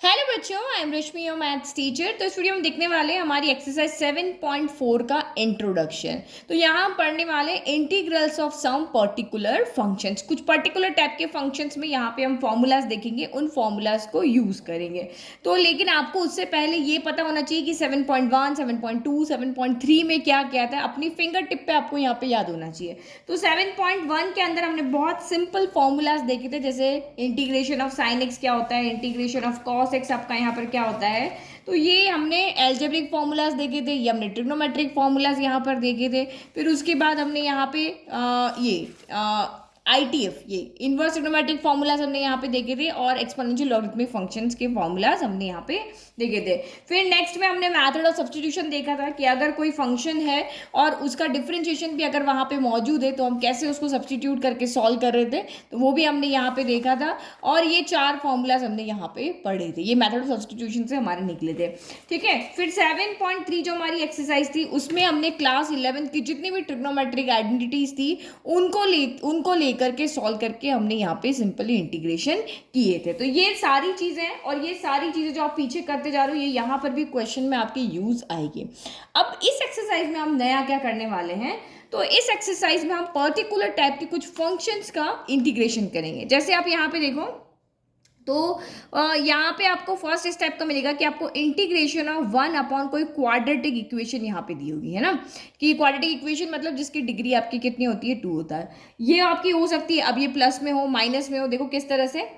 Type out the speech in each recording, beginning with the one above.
Hello बच्चों, I am Rashmi, your maths teacher. तो इस वीडियो में देखने वाले हैं हमारी एक्सरसाइज 7.4 का इंट्रोडक्शन। तो यहाँ हम पढ़ने वाले integrals of some particular functions. कुछ पर्टिकुलर टाइप के फंक्शंस में यहाँ पे हम फॉर्मूलाज देखेंगे, उन फॉर्मूलाज को यूज करेंगे। तो लेकिन आपको उससे पहले ये पता होना चाहिए कि 7.1, 7.2, 7.3 में क्या क्या था। अपनी फिंगर टिप पे आपको यहाँ पे याद होना चाहिए। तो 7.1 के अंदर हमने बहुत सिंपल फॉर्मूलाज देखे थे, जैसे इंटीग्रेशन ऑफ साइन एक्स क्या होता है, इंटीग्रेशन ऑफ कॉस एक्स आपका यहाँ पर क्या होता है। तो ये हमने एल्जेब्रिक फॉर्मूलाज देखे थे, ये हमने ट्रिग्नोमेट्रिक फॉर्मूलाज यहाँ पर देखे थे। फिर उसके बाद हमने यहाँ पे ये आईटीएफ, ये इनवर्स ट्रिग्नोमेट्रिक फॉर्मूलाज हमने यहाँ पे देखे थे, और एक्सपोनेंशियल लॉगरिथमिक फंक्शंस के फॉर्मूलाज हमने यहाँ पे देखे थे। फिर नेक्स्ट में हमने मेथड ऑफ सब्स्टिट्यूशन देखा था कि अगर कोई फंक्शन है और उसका डिफरेंशिएशन भी अगर वहाँ पे मौजूद है तो हम कैसे उसको सब्स्टिट्यूट करके सॉल्व कर रहे थे, तो वो भी हमने यहाँ पे देखा था। और ये चार फॉर्मूलाज हमने यहाँ पे पढ़े थे, ये मेथड ऑफ सब्स्टिट्यूशन से हमारे निकले थे। ठीक है, फिर 7.3 जो हमारी एक्सरसाइज थी, उसमें हमने क्लास 11 की जितनी भी ट्रिग्नोमेट्रिक आइडेंटिटीज थी उनको लेकर के सॉल्व करके हमने यहाँ पे सिंपली इंटीग्रेशन किए थे। तो ये सारी चीजें और ये सारी चीजें जो आप पीछे करते जा रहे हो, ये यहाँ पर भी क्वेश्चन में आपके यूज आएगी। अब इस एक्सरसाइज में हम नया क्या करने वाले हैं, तो इस एक्सरसाइज में हम पर्टिकुलर टाइप के कुछ फंक्शंस का इंटीग्रेशन करेंगे। जैसे आप यहाँ पे देखो, तो यहाँ पे आपको फर्स्ट स्टेप का मिलेगा कि आपको इंटीग्रेशन ऑफ 1 अपॉन कोई क्वाड्रेटिक इक्वेशन यहाँ पे दी होगी, है ना। कि क्वाड्रेटिक इक्वेशन मतलब जिसकी डिग्री आपकी कितनी होती है, 2 होता है। ये आपकी हो सकती है, अब ये प्लस में हो माइनस में हो, देखो किस तरह से।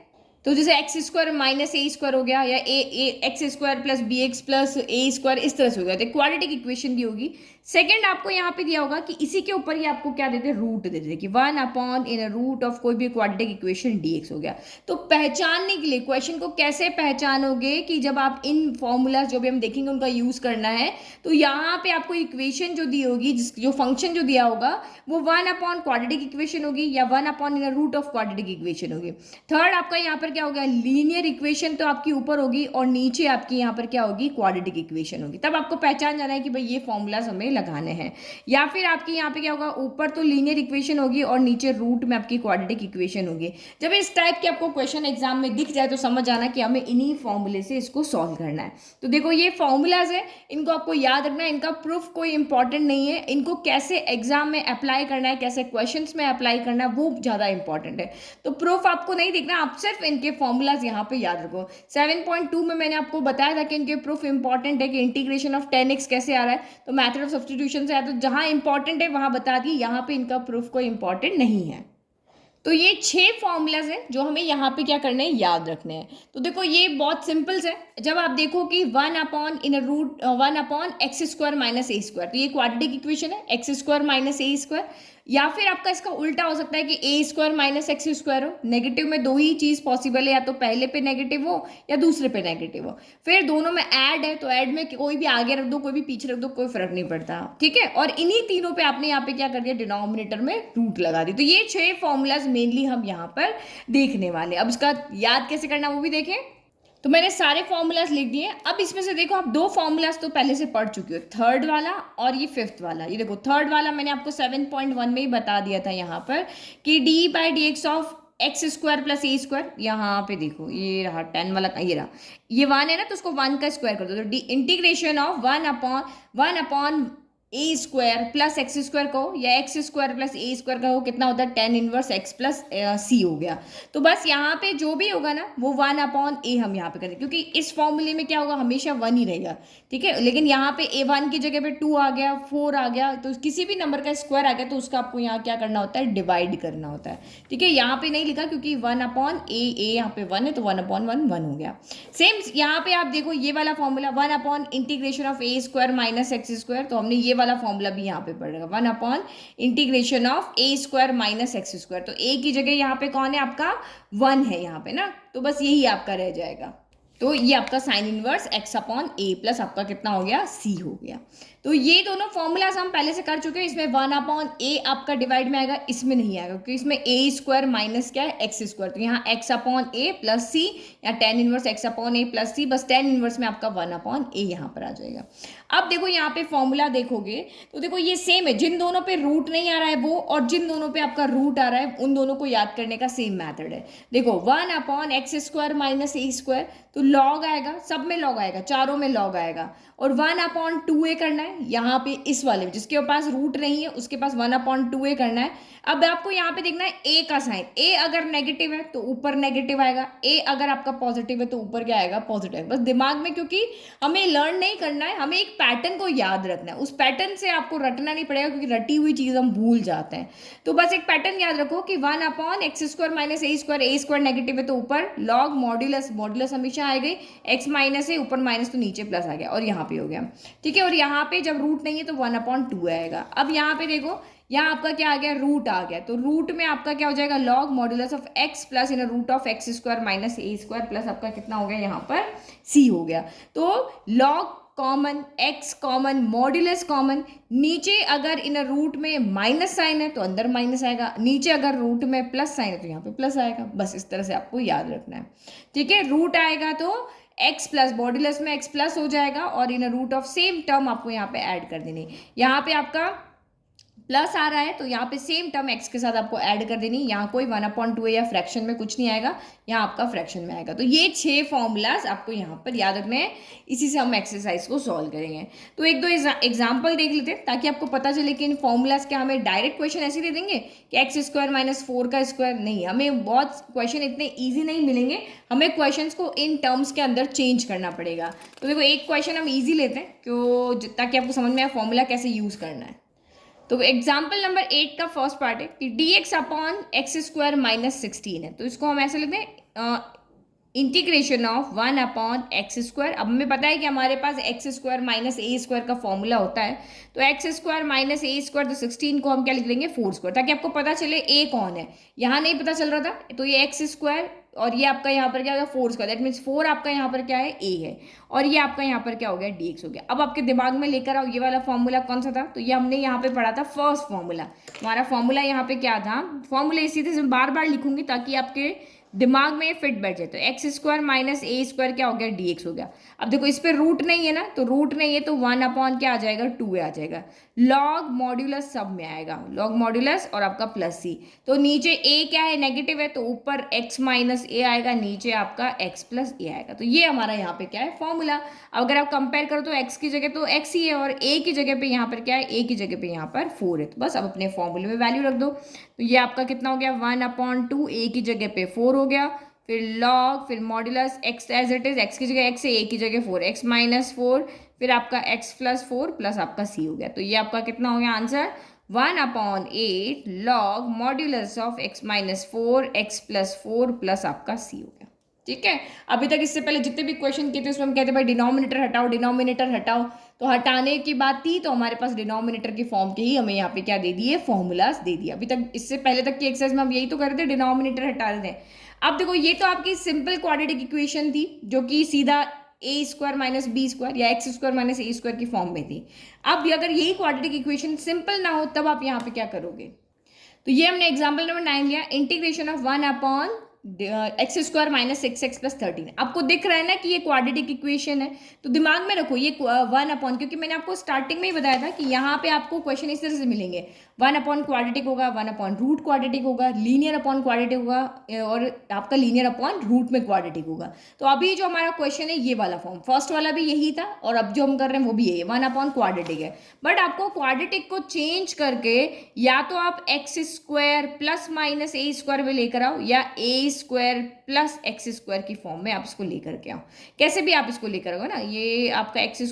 तो जैसे x square minus a square हो गया, या a x square plus b x plus a square, इस तरह से हो गया। तो क्वाड्रेटिक इक्वेशन दी होगी। सेकंड आपको यहाँ पे दिया होगा कि इसी के ऊपर ही आपको क्या देते, रूट दे देते कि 1 अपॉन इन रूट ऑफ कोई भी क्वाड्रेटिक इक्वेशन dx हो गया। तो पहचानने के लिए क्वेश्चन को कैसे पहचानोगे कि जब आप इन फॉर्मूलाज जो भी हम देखेंगे उनका यूज करना है, तो यहाँ पे आपको इक्वेशन जो दी होगी, जो फंक्शन जो दिया होगा, वो 1 अपॉन क्वाड्रेटिक इक्वेशन होगी या 1 upon in root of quadratic equation होगी। थर्ड आपका यहाँ पर क्या हो गया, लीनियर इक्वेशन तो आपकी ऊपर होगी और नीचे आपकी यहाँ पर क्या होगी, क्वाड्रेटिक इक्वेशन होगी। तब आपको पहचान जाना है कि भाई ये फॉर्मूलाज हमें लगाने हैं। या फिर आपके यहाँ पे क्या होगा, ऊपर तो लीनियर इक्वेशन होगी और नीचे रूट में आपकी क्वाड्रेटिक इक्वेशन होगी। जब इस टाइप के आपको क्वेश्चन एग्जाम में दिख जाए तो समझ जाना कि हमें इन्हीं फॉर्मूले से इसको सॉल्व करना है। तो देखो ये फॉर्मूलाज है, इनको आपको याद रखना है, इनका प्रूफ कोई इंपॉर्टेंट नहीं है। इनको कैसे एग्जाम में अप्लाई करना है, कैसे क्वेश्चन में अप्लाई करना है, वो ज्यादा इंपॉर्टेंट है। तो प्रूफ आपको नहीं देखना, आप सिर्फ इनके फॉर्मूलाज यहाँ पे याद रखो। 7.2 में मैंने आपको बताया था कि इनके प्रूफ इंपॉर्टेंट है, कि इंटीग्रेशन ऑफ 10x कैसे आ रहा है, तो मेथड ऑफ सब्स्टिट्यूशन से आया। तो जहां इंपॉर्टेंट है वहां बता दी, यहाँ पे इनका प्रूफ कोई इंपॉर्टेंट नहीं है। तो ये 6 फॉर्मूलाज हैं जो हमें यहाँ पे क्या करने हैं, याद रखने हैं। तो देखो ये बहुत सिंपल है। जब आप देखो कि 1 अपॉन तो ये क्वाड्रेटिक इक्वेशन है, x square minus a square. या फिर आपका इसका उल्टा हो सकता है कि ए स्क्वायर माइनस एक्स स्क्वायर हो। नेगेटिव में दो ही चीज पॉसिबल है, या तो पहले पे नेगेटिव हो या दूसरे पे नेगेटिव हो। फिर दोनों में ऐड है, तो ऐड में कोई भी आगे रख दो, कोई भी पीछे रख दो, कोई फर्क नहीं पड़ता। ठीक है, और इन्हीं तीनों पे आपने यहाँ पे क्या कर दिया, डिनोमिनेटर में रूट लगा दी। तो ये 6 फॉर्मूलाज मेनली हम यहाँ पर देखने वाले। अब इसका याद कैसे करना वो भी देखें। तो मैंने सारे फॉर्मूलाज लिख दिए। अब इसमें से देखो, आप 2 फॉर्मूलाज तो पहले से पढ़ चुके हो, थर्ड वाला और ये फिफ्थ वाला। ये देखो थर्ड वाला मैंने आपको 7.1 में ही बता दिया था यहाँ पर, कि डी/dx of x square plus a square. यहाँ पे देखो ये रहा 10 वाला, ये रहा, ये 1 है ना, तो उसको 1 का स्क्वायर कर दो। तो D integration of 1 upon A square plus x square को, या x square plus a square का हो, कितना होता है, 10 इनवर्स एक्स प्लस सी हो गया। तो बस यहाँ पे जो भी होगा ना, वो 1 अपॉन ए हम यहाँ पे करें, क्योंकि इस फॉर्मूले में क्या होगा, हमेशा 1 ही रहेगा। ठीक है, लेकिन यहाँ पे A1 की जगह पे 2 आ गया, 4 आ गया, तो किसी भी नंबर का स्क्वायर आ गया तो उसका आपको यहाँ क्या करना होता है, डिवाइड करना होता है। ठीक है, यहाँ पे नहीं लिखा क्योंकि 1 अपॉन ए यहाँ पे 1 है, तो 1 अपॉन 1 1 हो गया। सेम यहाँ पे आप देखो ये वाला formula 1 upon integration of A square minus x square, तो हमने ये वाला फॉर्मूला भी यहाँ पे पढ़ेगा, 1 upon integration of A square minus x square. तो ए की जगह यहाँ पे कौन है, आपका 1 है यहाँ पे ना, तो बस यही आपका रह जाएगा। तो ये आपका साइन इनवर्स एक्स अपॉन ए प्लस आपका कितना हो गया, सी हो गया। तो ये दोनों फॉर्मूलाज हम पहले से कर चुके हैं। इसमें 1 अपॉन ए आपका डिवाइड में आएगा, इसमें नहीं आएगा क्योंकि इसमें ए स्क्वायर माइनस क्या है, एक्स स्क्वायर। तो यहाँ एक्स अपॉन ए प्लस सी, या 10 इनवर्स एक्स अपॉन ए प्लस सी, बस 10 इनवर्स में आपका 1 अपॉन ए यहाँ पर आ जाएगा। अब देखो यहाँ पे फॉर्मूला देखोगे तो देखो ये सेम है, जिन दोनों पे रूट नहीं आ रहा है वो, और जिन दोनों पे आपका रूट आ रहा है, उन दोनों को याद करने का सेम मैथड है। देखो 1 upon x square minus a square, तो लॉग आएगा, सब में लॉग आएगा, चारों में लॉग आएगा, और 1/2a करना है यहाँ पे इस वाले में, जिसके पास रूट नहीं है उसके पास 1/2a करना है। अब आपको यहाँ पे देखना है ए का साइन, ए अगर नेगेटिव है तो ऊपर नेगेटिव आएगा, ए अगर आपका पॉजिटिव है तो ऊपर क्या आएगा, पॉजिटिव। बस दिमाग में, क्योंकि हमें लर्न नहीं करना है, हमें एक पैटर्न को याद रखना है, उस पैटर्न से आपको रटना नहीं पड़ेगा क्योंकि रटी हुई चीज़ हम भूल जाते हैं। तो बस एक पैटर्न याद रखो कि 1/x² - a², नेगेटिव है तो ऊपर लॉग मॉड्यूलस, मॉड्यूलस हमेशा आ गई, x माइनस है, ऊपर माइनस तो नीचे प्लस आ गया, और यहाँ पे हो गया, ठीक है। और यहाँ पे जब रूट नहीं है तो 1/2 आएगा। अब यहाँ पे देखो, यहाँ आपका क्या आ गया, रूट आ गया, तो रूट में आपका क्या हो जाएगा, log modulus of x plus in root of x² - a² plus आपका कितना हो गया यहाँ पर c हो गया। तो log common, x common, modulus common, नीचे अगर इन रूट में माइनस साइन है तो अंदर माइनस आएगा, नीचे अगर रूट में प्लस साइन है तो यहाँ पे प्लस आएगा। बस इस तरह से आपको याद रखना है, ठीक है। रूट आएगा तो x प्लस, मॉड्यूलस में x प्लस हो जाएगा, और इन रूट ऑफ सेम टर्म आपको यहाँ पे ऐड कर देनी। यहाँ पे आपका प्लस आ रहा है तो यहाँ पे सेम टर्म x के साथ आपको ऐड कर देनी। यहाँ कोई 1/2 या फ्रैक्शन में कुछ नहीं आएगा, यहाँ आपका फ्रैक्शन में आएगा। तो ये 6 फॉर्मूलाज आपको यहाँ पर याद रखने हैं, इसी से हम एक्सरसाइज को सॉल्व करेंगे। तो एक दो एग्जाम्पल देख लेते हैं ताकि आपको पता चले कि इन फॉर्मूलाज क्या हमें डायरेक्ट क्वेश्चन ऐसे दे देंगे कि x² - 4 का स्क्वायर, नहीं, हमें बहुत क्वेश्चन इतने ईजी नहीं मिलेंगे, हमें क्वेश्चन को इन टर्म्स के अंदर चेंज करना पड़ेगा। तो देखो एक क्वेश्चन हम ईजी लेते हैं क्यों, ताकि आपको समझ में आए फॉर्मूला कैसे यूज़ करना है। तो एग्जाम्पल नंबर 8 का फर्स्ट पार्ट है कि dx/x² - 16 है, तो इसको हम ऐसे लेते हैं इंटीग्रेशन ऑफ 1/x²। अब हमें पता है कि हमारे पास x² - a² का फॉर्मूला होता है, तो x² - a² तो 16 को हम क्या लिख देंगे, 4², ताकि आपको पता चले a कौन है। यहाँ नहीं पता चल रहा था, तो ये x² और ये आपका यहाँ पर क्या हो गया, 4², दैट मीन्स 4 आपका यहाँ पर क्या है, a है, और ये आपका यहाँ पर क्या हो गया, dx हो गया। अब आपके दिमाग में लेकर आओ ये वाला फॉर्मूला कौन सा था, तो ये हमने यहाँ पे पढ़ा था फर्स्ट फॉर्मूला। हमारा फॉर्मूला यहाँ पे क्या था, फॉर्मूला इसी तरह से बार बार लिखूंगी ताकि आपके दिमाग में फिट बैठ जाए। तो x² - a² क्या हो गया, dx हो गया। अब देखो इस पे रूट नहीं है ना, तो रूट नहीं है तो 1/ क्या आ जाएगा, 2 आ जाएगा। लॉग मॉड्यूलस सब में आएगा, लॉग मॉड्यूलस और आपका प्लस c। तो नीचे a क्या है, नेगेटिव है, तो ऊपर x - a आएगा, नीचे आपका x + a आएगा। तो ये हमारा यहाँ पे क्या है, फॉर्मूला। अगर आप कंपेयर करो तो x की जगह तो x ही है, और a की जगह पे यहाँ पर क्या है, a की जगह पे यहाँ पर 4 है। तो बस अब अपने फॉर्मूले में वैल्यू रख दो। तो ये आपका कितना हो गया, 1/2, a की जगह पे 4 हो गया, फिर लॉग, फिर modulus x as it is, x की जगह x है, a की जगह 4, x - 4, फिर आपका x + 4 प्लस आपका c हो गया। तो ये आपका कितना हो गया answer, 1/8 log modulus of x - 4, x + 4 plus आपका c हो गया। ठीक है। अभी तक इससे पहले जितने भी क्वेश्चन किए थे उसमें हम कहते भाई डिनोमिनेटर हटाओ, डिनोमिनेटर हटाओ, तो हटाने की बात थी तो हमारे पास डिनोमिनेटर की फॉर्म के ही हमें यहाँ पे क्या दे दिए, फॉर्मूलाज दे दिए। अभी तक इससे पहले तक की एक्सरसाइज में हम यही तो कर रहे थे, डिनोमिनेटर हटा रहे थे। अब देखो ये तो आपकी सिंपल क्वाड्रेटिक इक्वेशन थी जो कि सीधा a² - b² या x² - a² की फॉर्म में थी। अब अगर यही क्वाड्रेटिक इक्वेशन सिंपल ना हो तब आप यहाँ पे क्या करोगे, तो ये हमने एग्जाम्पल नंबर 9 लिया, इंटीग्रेशन ऑफ 1/x² - 6x + 13। आपको दिख रहा है ना कि ये क्वाड्रेटिक इक्वेशन है, तो दिमाग में रखो ये 1/, क्योंकि मैंने आपको स्टार्टिंग में ही बताया था कि यहाँ पे आपको क्वेश्चन इस तरह से मिलेंगे, 1/, क्वाड्रेटिक होगा, 1/√, क्वाड्रेटिक होगा, लीनियर अपॉन क्वाड्रेटिक होगा, और आपका लीनियर अपॉन रूट में क्वाड्रेटिक होगा। तो अभी जो हमारा क्वेश्चन है ये वाला फॉर्म, फर्स्ट वाला भी यही था और अब जो हम कर रहे हैं वो भी यही है, 1/, क्वाड्रेटिक है। बट आपको क्वाड्रेटिक को चेंज करके या तो आप x² ± a² में लेकर आओ, या a² + x² की फॉर्म में आप इसको लेकर के आओ। कैसे भी आप इसको लेकर आओ ना, ये आपका a² -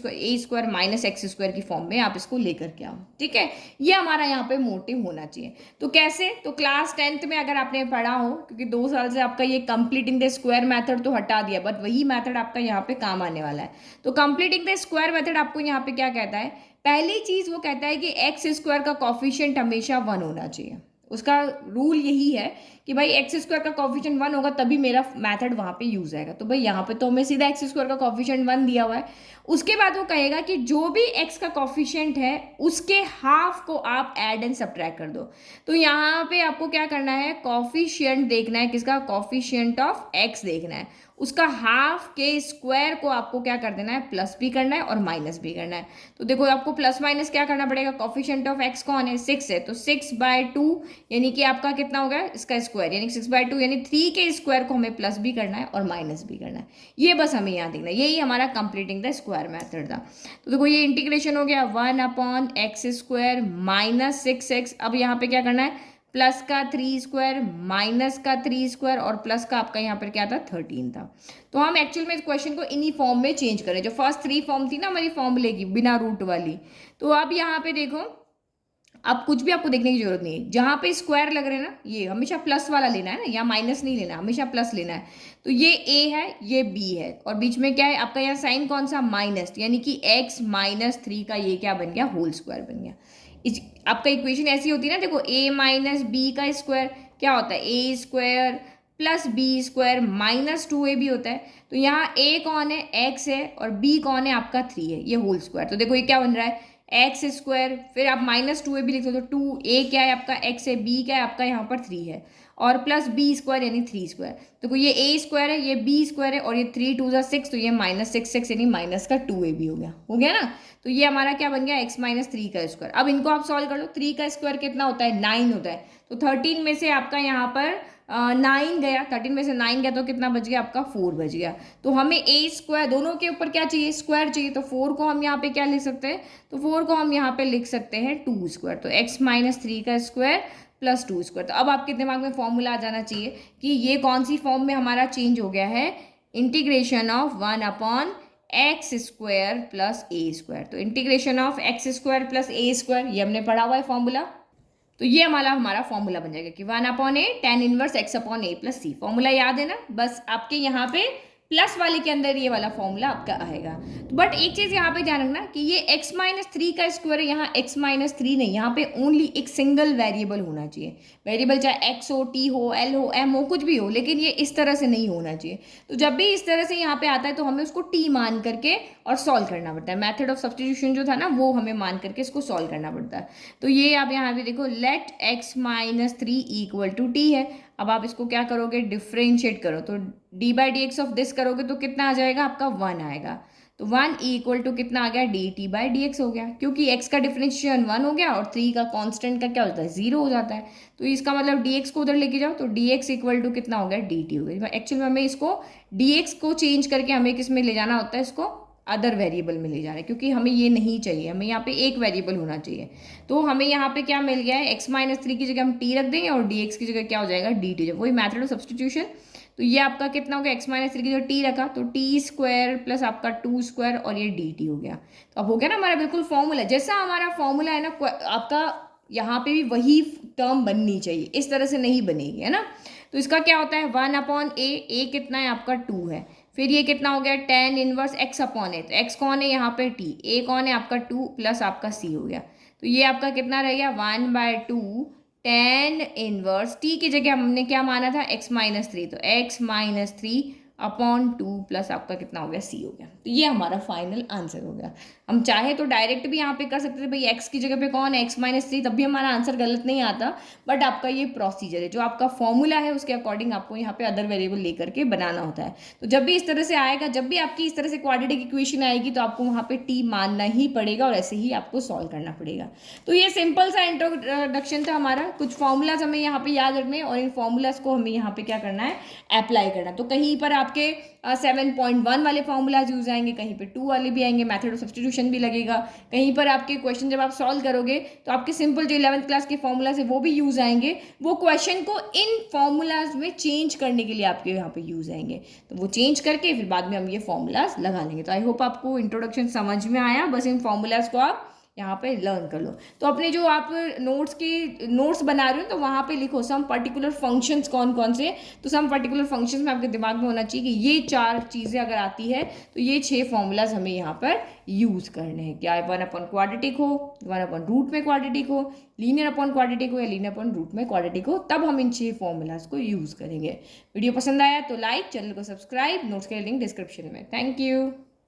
x² की फॉर्म में आप इसको लेकर के आओ। ठीक है, ये हमारा यहाँ पे मोटिव होना चाहिए। तो कैसे, तो क्लास 10th में अगर आपने पढ़ा हो, क्योंकि 2 साल से आपका ये कंप्लीटिंग द स्क्वायर मेथड तो हटा दिया, बट वही मेथड आपका यहाँ पे काम आने वाला है। तो कंप्लीटिंग द स्क्वायर मेथड आपको यहाँ पे क्या कहता है, पहली चीज वो कहता है कि x² का कॉफिशिएंट हमेशा 1 होना चाहिए। उसका रूल यही है कि भाई x² का कॉफिशिएंट 1 होगा तभी मेरा मेथड वहाँ पे यूज आएगा। तो भाई यहाँ पे तो हमें सीधा x² का कॉफिशिएंट 1 दिया हुआ है। उसके बाद वो कहेगा कि जो भी x का कॉफिशिएंट है उसके हाफ को आप ऐड एंड सब्ट्रैक्ट कर दो। तो यहाँ पे आपको क्या करना है, कॉफिशिएंट देखना है, किसका, कॉफिशिएंट ऑफ x देखना है, उसका हाफ के स्क्वायर को आपको क्या कर देना है, प्लस भी करना है और माइनस भी करना है। तो देखो आपको प्लस माइनस क्या करना पड़ेगा, कोफिशिएंट ऑफ एक्स कौन है, 6 है, तो 6/2 यानी कि आपका कितना हो गया, इसका स्क्वायर यानी 6/2 यानी 3 के स्क्वायर को हमें प्लस भी करना है और माइनस भी करना है। ये बस हमें यहाँ देखना है, यही हमारा कंप्लीटिंग द स्क्वायर मेथड था। तो देखो ये इंटीग्रेशन हो गया 1/x² माइनस 6x। अब यहाँ पे क्या करना है, प्लस का 3 स्क्वायर माइनस का 3 स्क्वायर और प्लस का आपका यहाँ पर क्या था, 13 था। तो हम एक्चुअल में इस क्वेश्चन को इन्हीं फॉर्म में चेंज करें, जो फर्स्ट 3 फॉर्म थी ना हमारी फॉर्मूले की बिना रूट वाली। तो अब यहाँ पे देखो, अब कुछ भी आपको देखने की जरूरत नहीं है, जहाँ पे स्क्वायर लग रहे हैं ना ये हमेशा प्लस वाला लेना है ना, या माइनस नहीं लेना, हमेशा प्लस लेना है। तो ये ए है, ये बी है, और बीच में क्या है आपका यहाँ साइन कौन सा, माइनस, यानी कि x-3 का ये क्या बन गया, होल स्क्वायर बन गया। इस आपका इक्वेशन ऐसी होती है ना, देखो a-b का स्क्वायर क्या होता है, a² प्लस b² -2ab होता है। तो यहाँ a कौन है, x है, और b कौन है आपका 3 है, ये होल स्क्वायर। तो देखो ये क्या बन रहा है, x², फिर आप -2ab लिख दो, तो 2a क्या है आपका x है, b क्या है आपका यहाँ पर 3 है, और प्लस b² यानी 3 स्क्वायर। तो ये a² है, ये b² है, और ये 3 2 6, तो ये -6 यानी माइनस का 2ab हो गया ना। तो ये हमारा क्या बन गया, x-3 का स्क्वायर। अब इनको आप सॉल्व कर लो, 3 का स्क्वायर कितना होता है, 9 होता है। तो 13 में से आपका यहाँ पर 9 गया, 13 में से 9 गया, तो कितना बच गया आपका, 4 बच गया। तो हमें a² दोनों के ऊपर क्या चाहिए, स्क्वायर चाहिए। तो 4 को हम यहाँ पे क्या लिख सकते हैं, तो 4 को हम यहाँ पे लिख सकते हैं 2 स्क्वायर। तो x-3 का स्क्वायर प्लस 2 स्क्वायर। तो अब आपके दिमाग में फॉर्मूला आ जाना चाहिए कि ये कौन सी फॉर्म में हमारा चेंज हो गया है, integration of 1/x² plus a²। तो integration of x² plus a², ये हमने पढ़ा हुआ है फॉर्मूला। तो ये हमारा फॉर्मूला बन जाएगा कि 1/a tan inverse x/a plus c। Formula याद है ना, बस आपके यहाँ पे प्लस वाले के अंदर ये वाला फॉर्मूला आपका आएगा। तो बट एक चीज़ यहाँ पे ध्यान रखना कि ये x-3 का स्क्वायर है, यहाँ x-3 नहीं, यहाँ पे ओनली एक सिंगल वेरिएबल होना चाहिए। वेरिएबल चाहे x हो, t हो, l हो, m हो, कुछ भी हो, लेकिन ये इस तरह से नहीं होना चाहिए। तो जब भी इस तरह से यहाँ पे आता है तो हमें उसको t मान करके और सॉल्व करना पड़ता है। मेथड ऑफ सब्स्टिट्यूशन जो था ना, वो हमें मान करके इसको सॉल्व करना पड़ता है। तो ये आप यहाँ पे देखो, late x-3 equal to t है। अब आप इसको क्या करोगे, डिफ्रेंशिएट करो, तो d/dx ऑफ दिस करोगे तो कितना आ जाएगा आपका, 1 आएगा। तो 1 इक्वल टू कितना आ गया, dt/dx हो गया, क्योंकि x का डिफरेंशिएशन 1 हो गया और 3 का कांस्टेंट का क्या होता है, 0 हो जाता है। तो इसका मतलब dx को उधर लेके जाओ, तो dx इक्वल टू कितना हो गया, dt हो गया। एक्चुअली में हमें इसको dx को चेंज करके हमें किस में ले जाना होता है, इसको अदर वेरिएबल में ले जा रहे हैं, क्योंकि हमें ये नहीं चाहिए, हमें यहाँ पे एक वेरिएबल होना चाहिए। तो हमें यहाँ पे क्या मिल गया है, x-3 की जगह हम t रख देंगे और dx की जगह क्या हो जाएगा, dt। जब वही मेथड ऑफ सब्स्टिट्यूशन। तो ये आपका कितना हो गया, x-3 की जगह t रखा, तो t² प्लस आपका 2 स्क्वायर और ये dt हो गया। तो अब हो गया ना हमारा बिल्कुल फॉर्मूला, जैसा हमारा फॉर्मूला है ना आपका, यहाँ पे भी वही टर्म बननी चाहिए, इस तरह से नहीं बनेगी, है ना। तो इसका क्या होता है, 1/a कितना है आपका 2 है, फिर ये कितना हो गया, tan इनवर्स x/a। तो x कौन है यहाँ पे, t, a कौन है आपका 2 प्लस आपका c हो गया। तो ये आपका कितना रह गया, 1/2 tan इनवर्स, t की जगह हमने क्या माना था, x-3, तो x-3/2 प्लस आपका कितना हो गया, c हो गया। तो ये हमारा फाइनल आंसर हो गया। हम चाहे तो डायरेक्ट भी यहाँ पे कर सकते थे, भाई x की जगह पे कौन है, x-3, तब भी हमारा आंसर गलत नहीं आता। बट आपका ये प्रोसीजर है, जो आपका फॉर्मूला है उसके अकॉर्डिंग आपको यहाँ पे अदर वेरिएबल लेकर के बनाना होता है। तो जब भी इस तरह से आएगा, जब भी आपकी इस तरह से क्वाड्रेटिक इक्वेशन आएगी, तो आपको वहाँ पे t मानना ही पड़ेगा और ऐसे ही आपको सॉल्व करना पड़ेगा। तो ये सिंपल सा इंट्रोडक्शन था हमारा, कुछ फॉर्मूलाज हमें यहाँ पे याद रखने और इन फॉर्मूलाज को हमें यहाँ पे क्या करना है, अप्लाई करना। तो कहीं पर आपके 7.1 वाले फॉर्मूलाज यूज आएंगे, कहीं पे 2 वाले भी आएंगे, मेथड ऑफ सब्स्टिट्यूशन भी लगेगा। कहीं पर आपके क्वेश्चन जब आप सॉल्व करोगे तो आपके सिंपल जो 11th क्लास के फॉर्मूलाज है वो भी यूज आएंगे, वो क्वेश्चन को इन फॉर्मूलाज में चेंज करने के लिए आपके यहाँ पे यूज आएंगे। तो वो चेंज करके फिर बाद में हम ये फॉर्मूलाज लगा लेंगे। तो आई होप आपको इंट्रोडक्शन समझ में आया, बस इन फॉर्मूलाज को आप यहाँ पे लर्न कर लो। तो अपने जो आप नोट्स बना रहे हो तो वहाँ पे लिखो सम पर्टिकुलर फंक्शंस कौन कौन से। तो सम पर्टिकुलर फंक्शंस में आपके दिमाग में होना चाहिए कि ये 4 चीज़ें अगर आती है तो ये 6 फॉर्मूलाज हमें यहाँ पर यूज़ करने हैं। क्या 1/क्वाड्रेटिक हो, 1/रूट में क्वाड्रेटिक हो, लीनियर अपॉन क्वाड्रेटिक हो या लीनियर अपॉन रूट में क्वाड्रेटिक हो, तब हम इन 6 फॉर्मूलाज को यूज़ करेंगे। वीडियो पसंद आया तो लाइक, चैनल को सब्सक्राइब, नोट्स के लिंक डिस्क्रिप्शन में। Thank you.